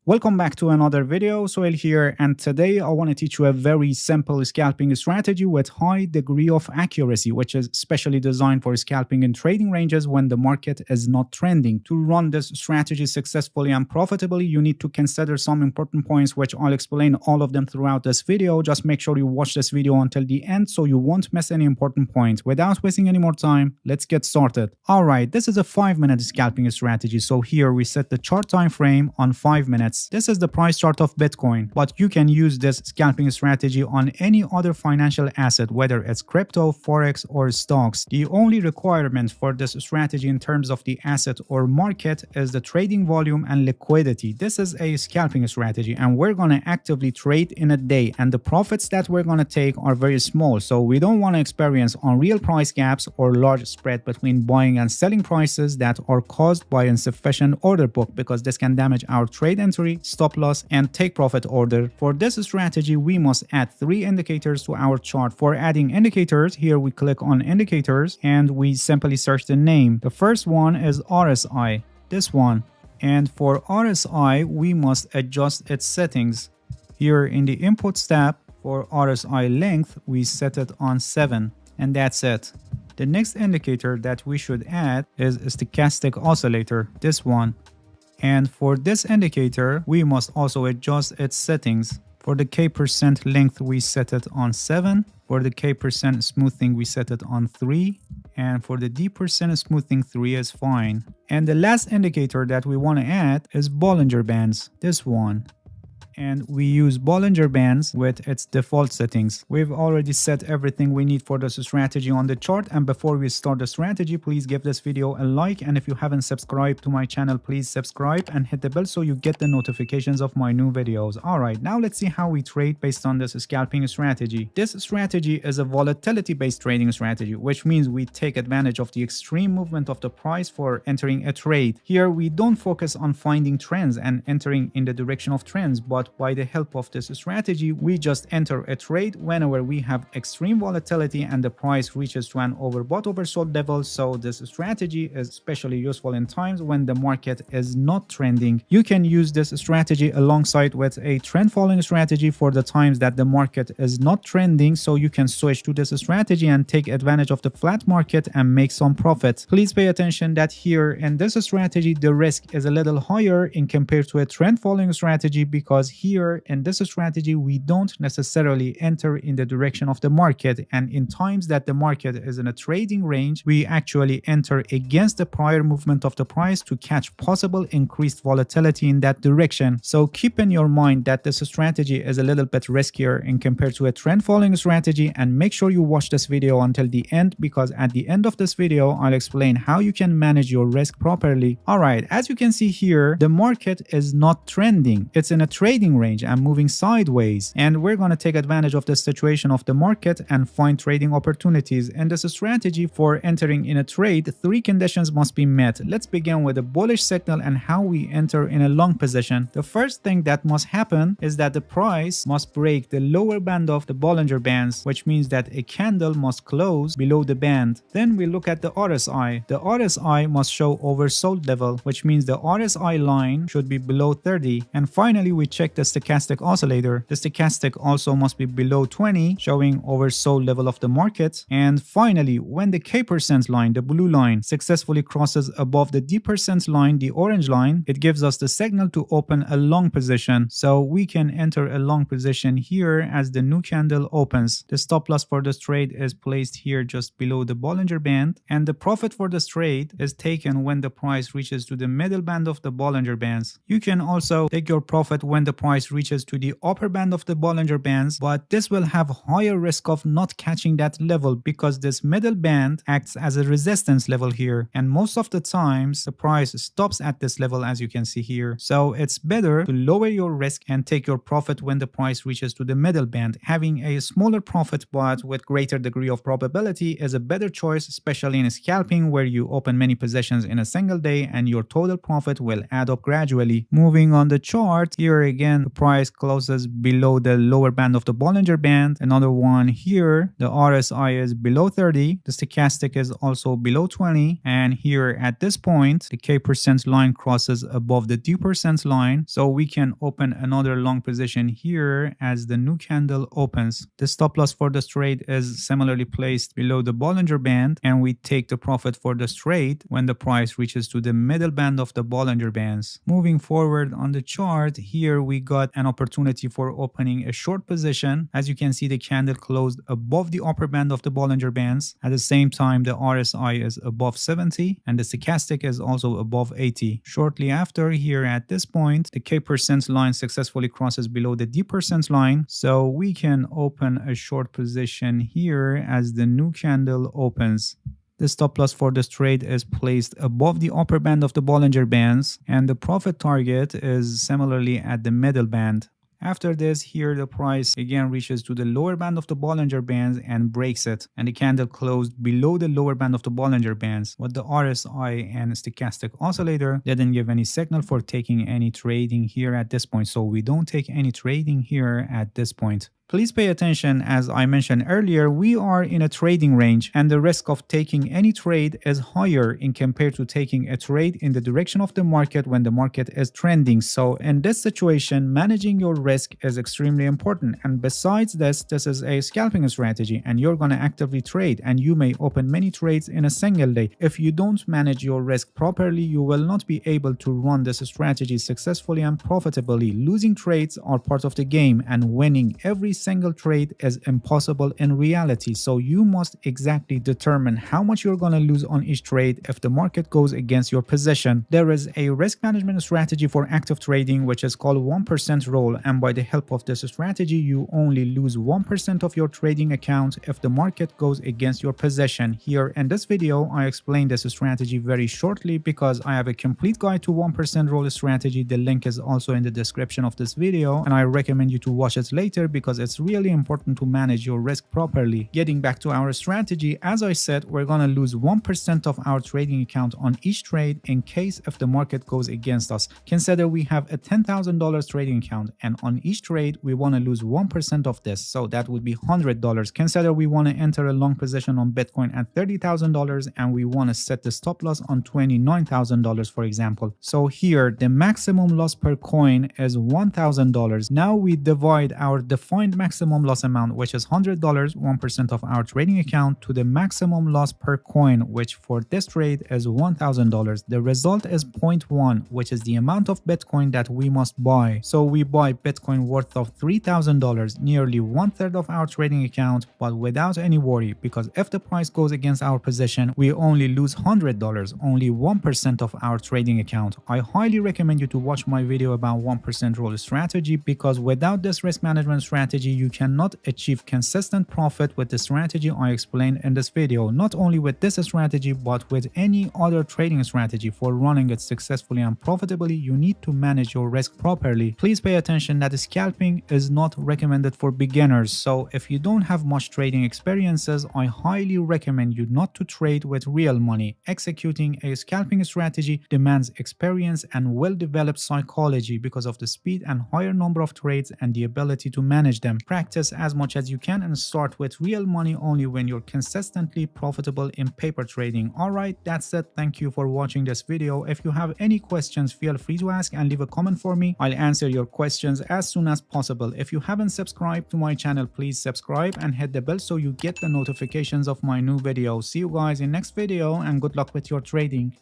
Welcome back to another video. Soil here, and today I want to teach you a very simple scalping strategy with high degree of accuracy, which is specially designed for scalping in trading ranges when the market is not trending. To run this strategy successfully and profitably, you need to consider some important points, which I'll explain all of them throughout this video. Just make sure you watch this video until the end so you won't miss any important points. Without wasting any more time, let's get started. Alright, this is a 5-minute scalping strategy. So here we set the chart time frame on 5 minutes. This is the price chart of Bitcoin, but you can use this scalping strategy on any other financial asset, whether it's crypto, forex, or stocks. The only requirement for this strategy in terms of the asset or market is the trading volume and liquidity. This is a scalping strategy, and we're going to actively trade in a day, and the profits that we're going to take are very small, so we don't want to experience unreal price gaps or large spread between buying and selling prices that are caused by insufficient order book, because this can damage our trade entry, stop loss, and take profit order. For this strategy, we must add 3 indicators to our chart. For adding indicators, here we click on indicators and we simply search the name. The first one is RSI, this one. And for RSI, we must adjust its settings. Here in the inputs tab, for RSI length, we set it on 7, and that's it. The next indicator that we should add is a stochastic oscillator, this one. And for this indicator, we must also adjust its settings. For the K% length, we set it on 7. For the K% smoothing, we set it on 3. And for the D% smoothing, 3 is fine. And the last indicator that we want to add is Bollinger Bands, this one. And we use Bollinger Bands with its default settings. We've already set everything we need for this strategy on the chart, and before we start the strategy, please give this video a like, and if you haven't subscribed to my channel, please subscribe and hit the bell so you get the notifications of my new videos. Alright, now let's see how we trade based on this scalping strategy. This strategy is a volatility based trading strategy, which means we take advantage of the extreme movement of the price for entering a trade. Here we don't focus on finding trends and entering in the direction of trends, but by the help of this strategy, we just enter a trade whenever we have extreme volatility and the price reaches to an overbought oversold level. So this strategy is especially useful in times when the market is not trending. You can use this strategy alongside with a trend following strategy for the times that the market is not trending, so you can switch to this strategy and take advantage of the flat market and make some profit. Please pay attention that here in this strategy the risk is a little higher in compared to a trend following strategy, because here in this strategy we don't necessarily enter in the direction of the market, and in times that the market is in a trading range, we actually enter against the prior movement of the price to catch possible increased volatility in that direction. So keep in your mind that this strategy is a little bit riskier in compared to a trend following strategy, and make sure you watch this video until the end, because at the end of this video I'll explain how you can manage your risk properly. Alright, as you can see here, the market is not trending, it's in a trading range and moving sideways, and we're going to take advantage of the situation of the market and find trading opportunities. In this strategy, for entering in a trade, 3 conditions must be met. Let's begin with a bullish signal and how we enter in a long position. The first thing that must happen is that the price must break the lower band of the Bollinger Bands, which means that a candle must close below the band. Then we look at the RSI. The RSI must show oversold level, which means the RSI line should be below 30. And finally, we check the stochastic oscillator. The stochastic also must be below 20, showing oversold level of the market. And finally, when the K% line, the blue line, successfully crosses above the D% line, the orange line, it gives us the signal to open a long position. So we can enter a long position here as the new candle opens. The stop loss for this trade is placed here just below the Bollinger Band, and the profit for this trade is taken when the price reaches to the middle band of the Bollinger Bands. You can also take your profit when the price reaches to the upper band of the Bollinger Bands, but this will have higher risk of not catching that level, because this middle band acts as a resistance level here, and most of the times the price stops at this level, as you can see here. So it's better to lower your risk and take your profit when the price reaches to the middle band. Having a smaller profit but with greater degree of probability is a better choice, especially in scalping where you open many positions in a single day and your total profit will add up gradually. Moving on the chart, here again again, the price closes below the lower band of the Bollinger Band. Another one here, the RSI is below 30, the stochastic is also below 20, and here at this point, the K% line crosses above the D% line, so we can open another long position here as the new candle opens. The stop loss for this trade is similarly placed below the Bollinger Band, and we take the profit for this trade when the price reaches to the middle band of the Bollinger Bands. Moving forward on the chart, here we got an opportunity for opening a short position. As you can see, the candle closed above the upper band of the Bollinger Bands. At the same time, the RSI is above 70 and the stochastic is also above 80. Shortly after, here at this point, the K% line successfully crosses below the D% line, so we can open a short position here as the new candle opens. The stop loss for this trade is placed above the upper band of the Bollinger Bands, and the profit target is similarly at the middle band. After this, here the price again reaches to the lower band of the Bollinger Bands and breaks it, and the candle closed below the lower band of the Bollinger Bands, but the RSI and stochastic oscillator didn't give any signal for taking any trading here at this point, so we don't take any trading here at this point. Please pay attention, as I mentioned earlier, we are in a trading range and the risk of taking any trade is higher in compared to taking a trade in the direction of the market when the market is trending. So in this situation, managing your risk is extremely important. And besides this is a scalping strategy and you're going to actively trade and you may open many trades in a single day. If you don't manage your risk properly, you will not be able to run this strategy successfully and profitably. Losing trades are part of the game and winning every single trade is impossible in reality, so you must exactly determine how much you're going to lose on each trade if the market goes against your position. There is a risk management strategy for active trading which is called 1% rule, and by the help of this strategy you only lose 1% of your trading account if the market goes against your position. Here in this video I explain this strategy very shortly because I have a complete guide to 1% rule strategy. The link is also in the description of this video and I recommend you to watch it later because it's really important to manage your risk properly. Getting back to our strategy, as I said, we're gonna lose 1% of our trading account on each trade in case if the market goes against us. Consider we have a $10,000 trading account and on each trade we want to lose 1% of this, so that would be $100. Consider we want to enter a long position on Bitcoin at $30,000 and we want to set the stop loss on $29,000 for example. So here the maximum loss per coin is $1,000. Now we divide our defined maximum loss amount, which is $100, 1% of our trading account, to the maximum loss per coin, which for this trade is $1,000. The result is 0.1, which is the amount of Bitcoin that we must buy. So we buy Bitcoin worth of $3,000, nearly 1/3 of our trading account, but without any worry, because if the price goes against our position, we only lose $100, only 1% of our trading account. I highly recommend you to watch my video about 1% rule strategy, because without this risk management strategy, you cannot achieve consistent profit with the strategy I explained in this video. Not only with this strategy, but with any other trading strategy. For running it successfully and profitably, you need to manage your risk properly. Please pay attention that scalping is not recommended for beginners. So if you don't have much trading experiences, I highly recommend you not to trade with real money. Executing a scalping strategy demands experience and well-developed psychology because of the speed and higher number of trades and the ability to manage them. Practice as much as you can and start with real money only when you're consistently profitable in paper trading. Alright, that's it. Thank you for watching this video. If you have any questions, feel free to ask and leave a comment for me. I'll answer your questions as soon as possible. If you haven't subscribed to my channel, please subscribe and hit the bell so you get the notifications of my new videos. See you guys in next video and good luck with your trading.